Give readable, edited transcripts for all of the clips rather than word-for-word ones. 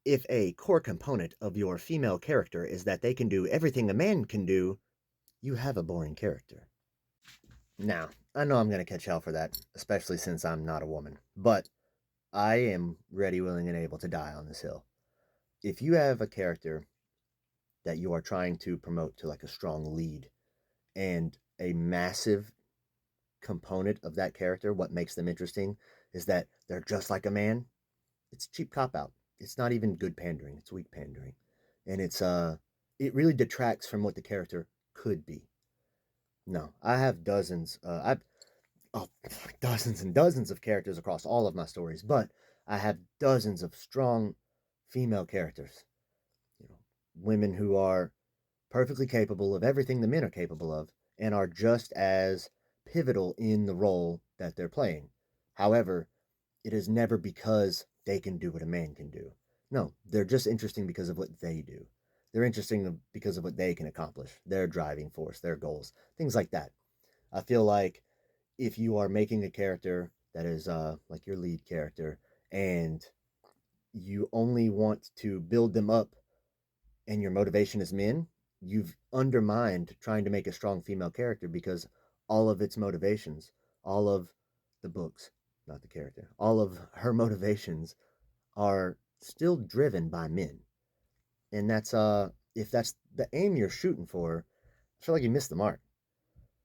if a core component of your female character is that they can do everything a man can do, you have a boring character. Now, I know I'm going to catch hell for that, especially since I'm not a woman, but I am ready, willing, and able to die on this hill. If you have a character that you are trying to promote to like a strong lead, and a massive component of that character, what makes them interesting, is that they're just like a man, it's cheap cop out. It's not even good pandering, it's weak pandering. And it really detracts from what the character could be. No, I have I've oh, dozens and dozens of characters across all of my stories, but I have dozens of strong female characters. You know, women who are perfectly capable of everything the men are capable of and are just as pivotal in the role that they're playing. However, it is never because they can do what a man can do. No, they're just interesting because of what they do. They're interesting because of what they can accomplish, their driving force, their goals, things like that. I feel like if you are making a character that is like your lead character and you only want to build them up and your motivation is men, you've undermined trying to make a strong female character because all of its motivations, all of the books, not the character, all of her motivations are still driven by men. And that's if that's the aim you're shooting for, I feel like you missed the mark.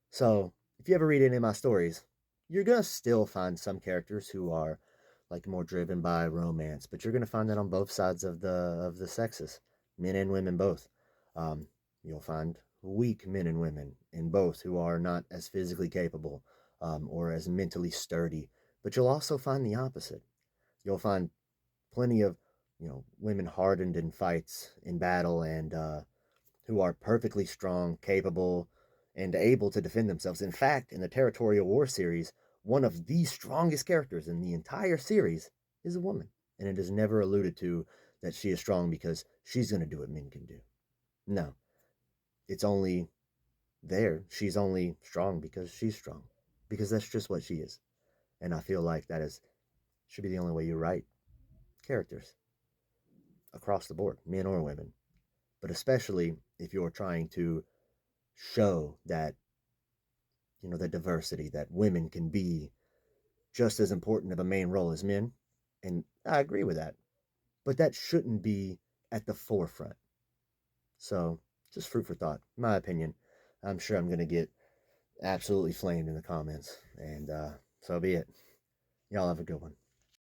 So if you ever read any of my stories, you're gonna still find some characters who are like more driven by romance, but you're gonna find that on both sides of the sexes, men and women both. Um, you'll find weak men and women in both who are not as physically capable or as mentally sturdy, but you'll also find the opposite. You'll find plenty of women hardened in fights in battle and who are perfectly strong, capable, and able to defend themselves. In fact, in the Territorial War series, one of the strongest characters in the entire series is a woman. And it is never alluded to that she is strong because she's going to do what men can do. No, it's only there. She's only strong because she's strong, because that's just what she is. And I feel like that is should be the only way you write characters across the board, men or women. But especially if you're trying to show that the diversity that women can be just as important of a main role as men. And I agree with that. But that shouldn't be at the forefront. So, just fruit for thought, in my opinion. I'm sure I'm going to get absolutely flamed in the comments. And so be it. Y'all have a good one.